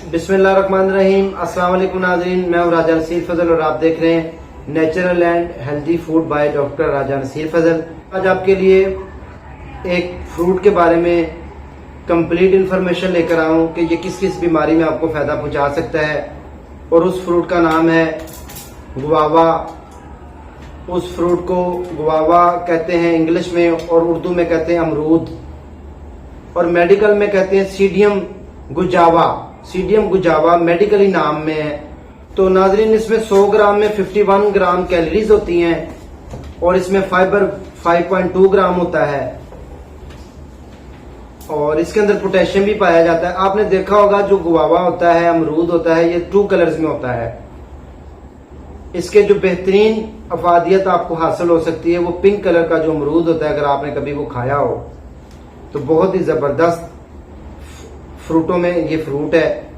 बिस्मिल्लाहिर्रहमानिर्रहीम। अस्सलाम वालेकुम नाज़रीन, मैं हूँ राजा नसीर फजल और आप देख रहे हैं natural and healthy food by doctor Raja Naseer Fazal. आज आपके लिए एक फ्रूट के बारे में कंप्लीट इंफॉर्मेशन लेकर आया हूँ कि ये किस किस बीमारी में आपको फायदा पहुंचा सकता है। और उस फ्रूट का नाम है गुआवा। उस फ्रूट को गुआवा कहते हैं इंग्लिश में, और उर्दू में कहते हैं अमरूद, और मेडिकल में कहते हैं सीडियम गुजावा। सीडियम गुजावा मेडिकली नाम में है। तो नाजरीन, इसमें 100 ग्राम में 51 ग्राम कैलोरीज होती हैं और इसमें फाइबर 5.2 ग्राम होता है, और इसके अंदर पोटेशियम भी पाया जाता है। आपने देखा होगा जो गुआवा होता है, अमरूद होता है, ये 2 कलर्स में होता है। इसके जो बेहतरीन अफादियत आपको हासिल हो सकती है वो पिंक कलर का जो अमरूद होता है, अगर आपने कभी वो खाया हो तो बहुत ही जबरदस्त फ्रूटों में ये फ्रूट है।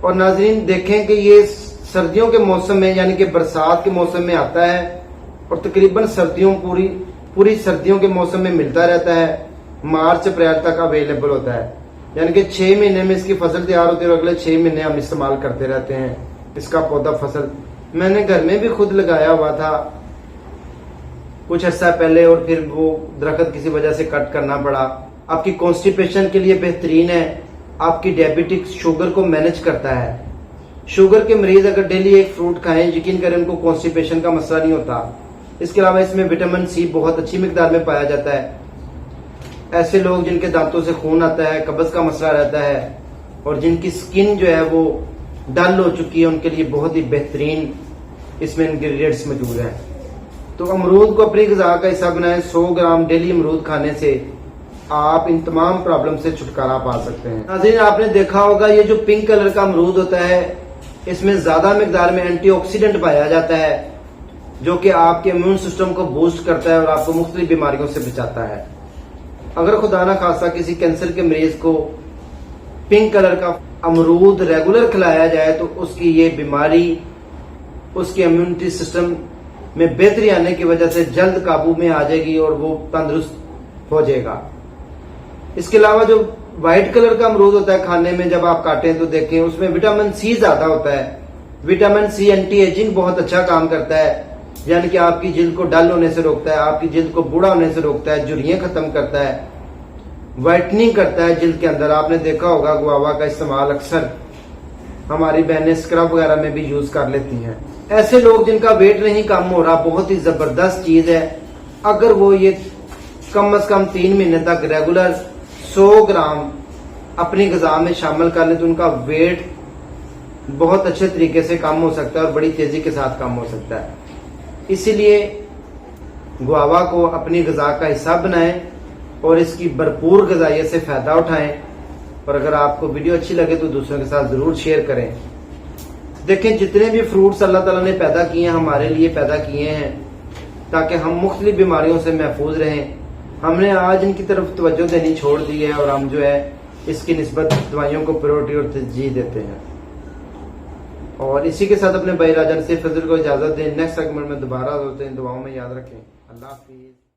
और नाजरीन देखें कि ये सर्दियों के मौसम में यानी कि बरसात के मौसम में आता है और तकरीबन पूरी सर्दियों के मौसम में मिलता रहता है। मार्च अप्रैल तक अवेलेबल होता है, यानी कि 6 महीने में इसकी फसल तैयार होती है और अगले 6 महीने हम इस्तेमाल करते रहते हैं इसका पौधा फसल। मैंने घर में भी खुद लगाया हुआ था कुछ अर्सा पहले, और फिर वो दरख्त किसी वजह से कट करना पड़ा। आपकी कॉन्स्टिपेशन के लिए बेहतरीन है, आपकी डायबिटिक शुगर को मैनेज करता है। शुगर के मरीज अगर डेली एक फ्रूट खाएं, यकीन करें उनको कॉन्स्टिपेशन का मसला नहीं होता। इसके अलावा इसमें विटामिन सी बहुत अच्छी मिकदार में पाया जाता है। ऐसे लोग जिनके दांतों से खून आता है, कब्ज का मसला रहता है, और जिनकी स्किन जो है वो डल हो चुकी है, उनके लिए बहुत ही बेहतरीन इसमें इंग्रेडिएंट्स मौजूद हैं। तो अमरूद को अपनी ग़िज़ा का हिस्सा बनाएं। 100 ग्राम डेली अमरूद खाने से आप इन तमाम प्रॉब्लम से छुटकारा पा सकते हैं। नाज़रीन, आपने देखा होगा ये जो पिंक कलर का अमरूद होता है, इसमें ज्यादा मिकदार में एंटीऑक्सीडेंट पाया जाता है, जो कि आपके इम्यून सिस्टम को बूस्ट करता है और आपको मुख्तलिफ बीमारियों से बचाता है। अगर खुदा ना खासा किसी कैंसर के मरीज को पिंक कलर का अमरूद रेगुलर खिलाया जाए तो उसकी ये बीमारी उसके इम्यूनिटी सिस्टम में बेहतरी आने की वजह से जल्द काबू में आ जाएगी और वो तंदुरुस्त हो जाएगा। इसके अलावा जो व्हाइट कलर का अमरूद होता है, खाने में जब आप काटें तो देखें उसमें विटामिन सी ज्यादा होता है। विटामिन सी एंटी एजिंग बहुत अच्छा काम करता है, यानी कि आपकी जिल्द को डल होने से रोकता है, आपकी जिल्द को बूढ़ा होने से रोकता है, झुर्रियां खत्म करता है, व्हाइटनिंग करता है जिल्द के अंदर। आपने देखा होगा गुआवा का इस्तेमाल अक्सर हमारी बहनें स्क्रब वगैरह में भी यूज कर लेती हैं। ऐसे लोग जिनका वेट नहीं कम हो रहा, बहुत ही जबरदस्त चीज है। अगर वो ये कम से कम 3 महीने तक रेगुलर 100 ग्राम अपनी ग़िज़ा में शामिल कर ले तो उनका वेट बहुत अच्छे तरीके से कम हो सकता है और बड़ी तेजी के साथ कम हो सकता है। इसीलिए गुआवा को अपनी ग़िज़ा का हिस्सा बनाएं और इसकी भरपूर ग़िज़ाइयत से फायदा उठाएं। और अगर आपको वीडियो अच्छी लगे तो दूसरों के साथ जरूर शेयर करें। देखें, जितने भी फ्रूट्स अल्लाह ताला ने पैदा किए हैं हमारे लिए पैदा किए हैं ताकि हम मुख्तलिफ बीमारियों से महफूज रहें। हमने आज इनकी तरफ तवज्जो देनी छोड़ दी है और हम जो है इसकी निस्बत दवाइयों को प्रायोरिटी और तरजीह देते हैं। और इसी के साथ अपने भाई राजा नसीर फजल को इजाजत दें। नेक्स्ट सेगमेंट में दोबारा होते हैं। दुआओं में याद रखें। अल्लाह हाफिज।